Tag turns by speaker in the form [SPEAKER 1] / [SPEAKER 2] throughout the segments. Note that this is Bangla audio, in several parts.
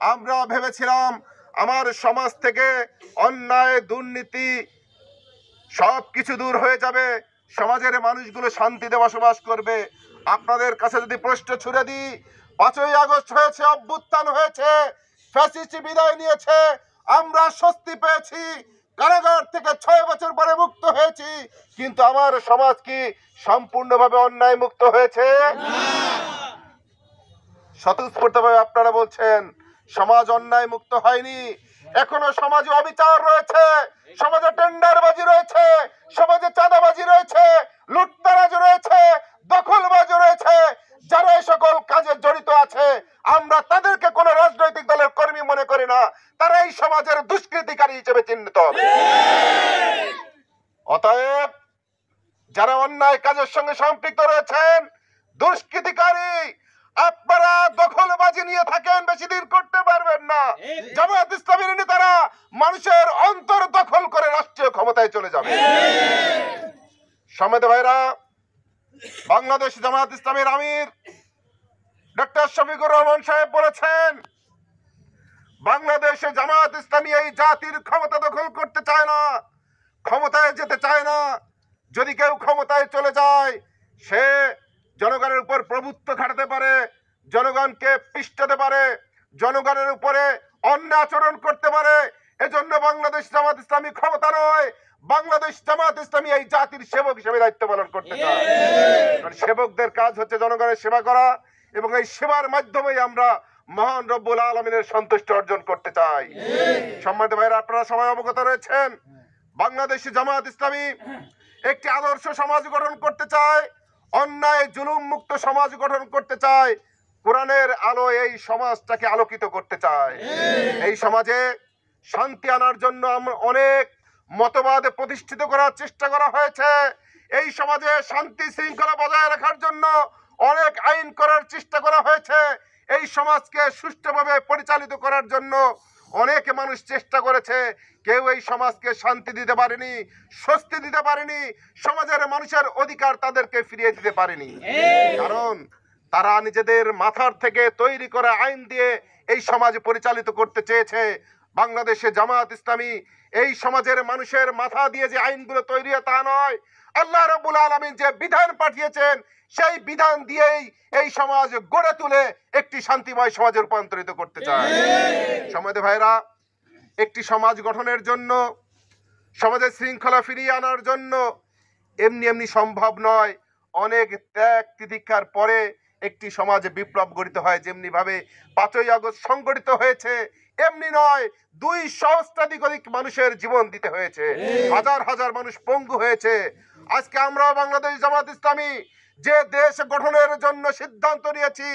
[SPEAKER 1] আমরা ভেবেছিলাম আমার সমাজ থেকে অন্যায় দুর্নীতি সবকিছু দূর হয়ে যাবে, সমাজের মানুষগুলো শান্তিতে বসবাস করবে। আপনাদের কাছে যদি প্রশ্ন ছুড়ে দিই, 5ই আগস্ট হয়েছে, অভ্যুত্থান হয়েছে, ফ্যাসিস্ট বিদায় নিয়েছে, আমরা স্বস্তি পেয়েছি, কারাগার থেকে 6 বছর পরে মুক্ত হয়েছি, কিন্তু আমার সমাজ কি সম্পূর্ণভাবে অন্যায় মুক্ত হয়েছে? স্বতঃস্ফূর্তভাবে আপনারা বলছেন সমাজ অন্যায় মুক্ত হয়নি। এখনো সমাজে অবিচার রয়েছে, সমাজে টেন্ডারবাজি রয়েছে, সমাজে চাঁদাবাজি রয়েছে, লুটতরাজ রয়েছে, দখলবাজি রয়েছে। যারা এই সকল কাজে জড়িত আছে, আমরা তাদেরকে কোন রাজনৈতিক দলের কর্মী মনে করি না, তারা এই সমাজের দুষ্কৃতিকারী হিসেবে চিহ্নিত হবে। অতএব যারা অন্যায় কাজের সঙ্গে সম্পৃক্ত রয়েছেন, দুষ্কৃতিকারী, আপনারা দখলবাজি নিয়ে থাকেন, বেশি দিন করতে পারবেন না। জামায়াত ইসলামীর নেতারা মানুষের অন্তর দখল করে রাষ্ট্রীয় ক্ষমতায় চলে যাবে। সম্মানিত ভাইরা, বাংলাদেশ জামায়াত ইসলামীর আমির ডক্টর শফিকুর রহমান সাহেব বলেছেন, বাংলাদেশে জামায়াত ইসলামী এই জাতির ক্ষমতা দখল করতে চায় না, ক্ষমতায় যেতে চায় না। যদি কেউ ক্ষমতায় চলে যায়, সে জনগণের উপর প্রভুত্ব খাটাতে পারে, জনগণকে পিষ্টাতে পারে, জনগণের উপরে অন্যায় আচরণ করতে পারে। এজন্য বাংলাদেশ জামাত ইসলামী ক্ষমতা নয়, বাংলাদেশ জামাত ইসলামী এই জাতির সেবক হিসেবে দায়িত্ব পালন করতে চায়। কারণ সেবকদের কাজ হচ্ছে জনগণের সেবা করা, এবং এই সেবার মাধ্যমে আমরা মহান রব্বুল আলামিনের সন্তুষ্টি অর্জন করতে চাই। সম্মানিত ভাইরা, আপনারা সবাই অবগত রয়েছেন, বাংলাদেশ জামাত ইসলামী একটি আদর্শ সমাজ গঠন করতে চায়, অন্যায় জুলুম মুক্ত সমাজ গঠন করতে চায়, কোরআনের আলো এই সমাজটাকে আলোকিত করতে চায়। এই সমাজে শান্তি আনার জন্য আমরা অনেক মতবাদ প্রতিষ্ঠিত করার চেষ্টা করা হয়েছে। এই সমাজে শান্তি শৃঙ্খলা বজায় রাখার জন্য অনেক আইন করার চেষ্টা করা হয়েছে। এই সমাজকে সুষ্ঠুভাবে পরিচালিত করার জন্য অনেক মানুষ চেষ্টা করেছে, কেউ এই সমাজকে শান্তি দিতে পারেনি, স্বস্তি দিতে পারেনি, সমাজের মানুষের অধিকার তাদেরকে ফিরিয়ে দিতে পারেনি। কারণ তারা নিজেদের মাথার থেকে তৈরি করা আইন দিয়ে এই সমাজ পরিচালিত করতে চেয়েছে। বাংলাদেশে জামায়াত ইসলামী এই সমাজের মানুষের মাথা দিয়ে যে আইনগুলো তৈরি হয় তা নয়, আল্লাহ রাব্বুল আলামিন যে বিধান পাঠিয়েছেন সেই বিধান দিয়েই এই সমাজ গড়ে তুলে একটি শান্তিময় সমাজে রূপান্তরিত করতে চায়। সম্মানিত ভাইরা, একটি সমাজ গঠনের জন্য, সমাজের শৃঙ্খলা ফিরিয়ে আনার জন্য এমনি এমনি সম্ভব নয়। অনেক ত্যাগ তিতিক্ষার পরে একটি সমাজে বিপ্লব গঠিত হয়। যেমনি ভাবে 5ই আগস্ট সংগঠিত হয়েছে, এমনি নয়, 2 সহস্রাধিক মানুষের জীবন দিতে হয়েছে, হাজার হাজার মানুষ পঙ্গু হয়েছে। আজকে আমরা বাংলাদেশ জামাত ইসলামী যে দেশ গঠনের জন্য সিদ্ধান্ত নিয়েছি,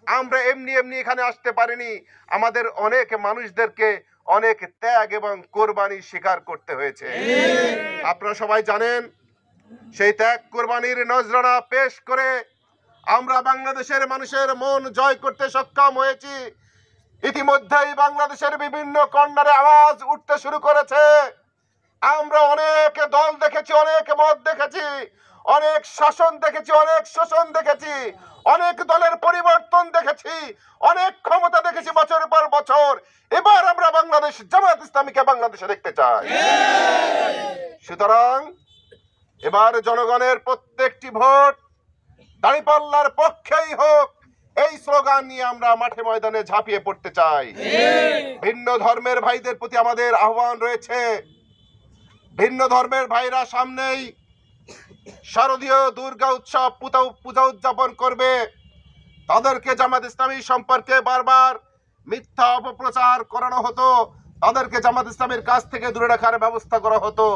[SPEAKER 1] আমরা এমনি এমনি এখানে আসতে পারিনি। আমাদের অনেক মানুষদেরকে অনেক ত্যাগ এবং কোরবানি স্বীকার করতে হয়েছে। আপনারা সবাই জানেন, সেই ত্যাগ কোরবানির নজরানা পেশ করে আমরা বাংলাদেশের মানুষের মন জয় করতে সক্ষম হয়েছি। ইতিমধ্যেই বাংলাদেশের বিভিন্ন কর্নারে আওয়াজ উঠতে শুরু করেছে। আমরা অনেক দল দেখেছি, অনেক মত দেখেছি, অনেক শাসন দেখেছি, অনেক শোষণ দেখেছি, অনেক দলের পরিবর্তন দেখেছি, অনেক ক্ষমতা দেখেছি বছরের পর বছর। এবার আমরা বাংলাদেশ জামায়াত ইসলামীকে বাংলাদেশে দেখতে চাই। সুতরাং এবার জনগণের প্রত্যেকটি ভোট দাঁড়িপাল্লার পক্ষেই হোক, এই স্লোগান নিয়ে আমরা মাঠে ময়দানে ঝাঁপিয়ে পড়তে চাই। ভিন্ন ধর্মের ভাইদের প্রতি আমাদের আহ্বান রয়েছে, ভিন্ন ধর্মের ভাইরা সামনেই শারদীয় দুর্গা উৎসব পূজা উদযাপন করবে। তাদেরকে জামাত ইসলামী সম্পর্কে বারবার মিথ্যা অপপ্রচার করানো হতো, তাদেরকে জামাত ইসলামীর কাছ থেকে দূরে রাখার ব্যবস্থা করা হতো।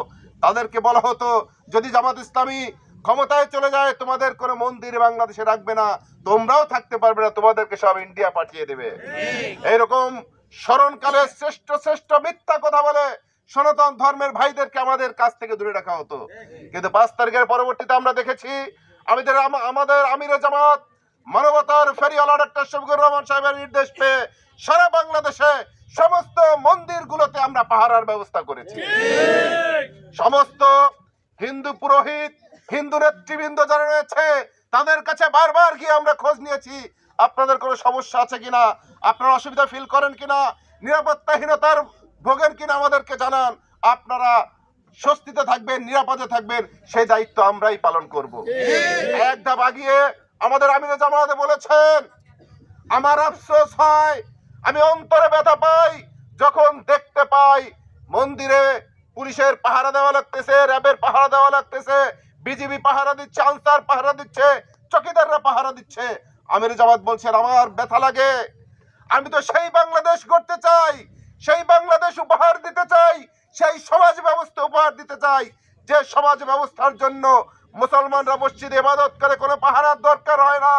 [SPEAKER 1] তাদেরকে বলা হতো, যদি জামাত ইসলামী ক্ষমতায় চলে যায় তোমাদের কোনো মন্দির বাংলাদেশে রাখবে না, তোমরাও থাকতে পারবে না, তোমাদেরকে সব ইন্ডিয়া পাঠিয়ে দেবে। এইরকম স্মরণকালে শ্রেষ্ঠ শ্রেষ্ঠ মিথ্যা কথা বলে সনাতন ধর্মের ভাইদেরকে আমাদের কাছ থেকে দূরে রাখা হতো। কিন্তু 5 তারিখের পরবর্তীতে আমরা দেখেছি আমাদের আমিরে জামাত মানবতার ফেরিওয়ালা ডক্টর শফিকুর রহমান সাহেবের নির্দেশ পেয়ে সারা বাংলাদেশে সমস্ত মন্দিরগুলোতে আমরা পাহারার ব্যবস্থা করেছি। সমস্ত হিন্দু পুরোহিত, হিন্দু নেতৃবৃন্দ যারা রয়েছে তাদের কাছে বারবার গিয়ে আমরা খোঁজ নিয়েছি। আপনাদের কোনো সমস্যা আছে কিনা, আপনারা অসুবিধা ফিল করেন কিনা, নিরাপত্তাহীনতার ভোগেন কিনা আমাদেরকে জানান। আপনারা স্বস্তিতে থাকবেন, নিরাপদে থাকবেন, সেই দায়িত্ব আমরাই পালন করব। এক ধাপ আগিয়ে আমাদের আমিরে জামাতে বলেছেন, আমার আফসোস হয়, আমি অন্তরে ব্যথা পাই যখন দেখতে পাই মন্দিরে পুলিশের পাহারা দেওয়া লাগতেছে, র্যাবের পাহারা দেওয়া লাগতেছে, বিজিবি পাহারা দিচ্ছে, আনসার পাহারা দিচ্ছে, চকিদাররা পাহারা দিচ্ছে। আমির জামাত বলছেন, আমার ব্যথা লাগে। আমি তো সেই বাংলাদেশ গড়তে চাই, সেই বাংলাদেশ উপহার দিতে চাই, সেই সমাজ ব্যবস্থা উপহার দিতে চাই যে সমাজ ব্যবস্থার জন্য মুসলমানরা মসজিদে ইবাদত করে, কোনো পাহারার দরকার হয় না,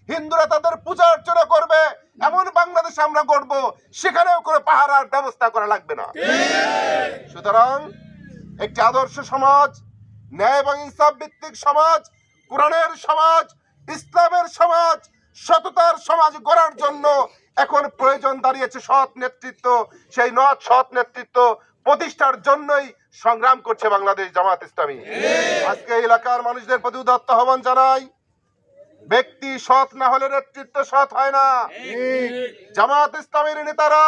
[SPEAKER 1] হিন্দুরা তাদের পূজা অর্চনা করবে, এমন বাংলাদেশ আমরা গড়বো, সেখানেও কোনো পাহারার ব্যবস্থা করা লাগবে না। সুতরাং একটি আদর্শ সমাজ, ন্যায় এবং ইনসাফ ভিত্তিক সমাজ, কোরআনের সমাজ, ইসলামের সমাজ, সততার সমাজ গড়ার জন্য এখন প্রয়োজন দাঁড়িয়েছে সৎ নেতৃত্ব। সেই সৎ নেতৃত্ব প্রতিষ্ঠার জন্যই সংগ্রাম করছে বাংলাদেশ জামাত ইসলামী। আজকে এলাকার মানুষদের প্রতি উদাত্ত আহ্বান জানাই, ব্যক্তি সৎ না হলে নেতৃত্ব সৎ হয় না। জামাত ইসলামীর নেতারা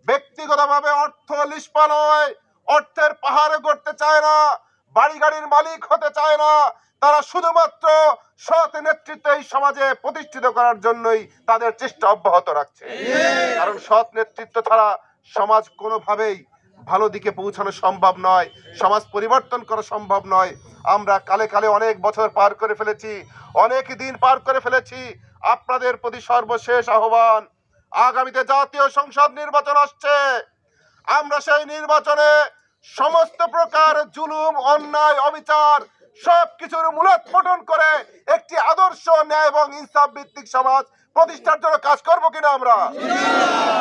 [SPEAKER 1] ব্যক্তিগতভাবে অর্থ লিস্পা নয়, অর্থের পাহাড়ে গড়তে চায় না, বাড়ি গাড়ির মালিক হতে চায় না। তারা শুধুমাত্র সৎ নেতৃত্ব এই সমাজে প্রতিষ্ঠিত করার জন্যই তাদের চেষ্টা অব্যাহত রাখছে। কারণ সৎ নেতৃত্ব ছাড়া সমাজ কোনোভাবেই ভালো দিকে পৌঁছানো সম্ভব নয়, সমাজ পরিবর্তন করা সম্ভব নয়। আমরা কালে কালে অনেক বছর পার করে ফেলেছি, অনেক দিন পার করে ফেলেছি। আপনাদের প্রতি সর্বশেষ আহ্বান, আগামীতে জাতীয় সংসদ নির্বাচন আসছে। আমরা সেই নির্বাচনে সমস্ত প্রকার জুলুম, অন্যায়, অবিচার সবকিছুর মূলোৎপাটন করে একটি আদর্শ, ন্যায় এবং ইনসাফ ভিত্তিক সমাজ প্রতিষ্ঠার জন্য কাজ করবো কিনা আমরা?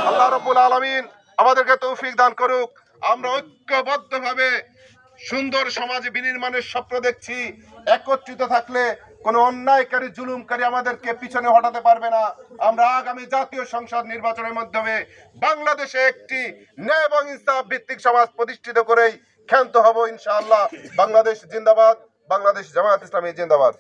[SPEAKER 1] আল্লাহ রাব্বুল আলামিন আমাদেরকে তৌফিক দান করুক। আমরা ঐক্যবদ্ধভাবে সুন্দর সমাজ বিনির্মাণের স্বপ্ন দেখছি। একত্রিত থাকলে কোনো অন্যায়কারী, জুলুমকারী আমাদেরকে পিছনে হটাতে পারবে না। আমরা আগামী জাতীয় সংসদ নির্বাচনের মাধ্যমে বাংলাদেশে একটি ন্যায় এবং ইনসাফ ভিত্তিক সমাজ প্রতিষ্ঠিত করেই ক্ষান্ত হব ইনশাআল্লাহ। বাংলাদেশ জিন্দাবাদ, বাংলাদেশ জামায়াত ইসলামী জিন্দাবাদ।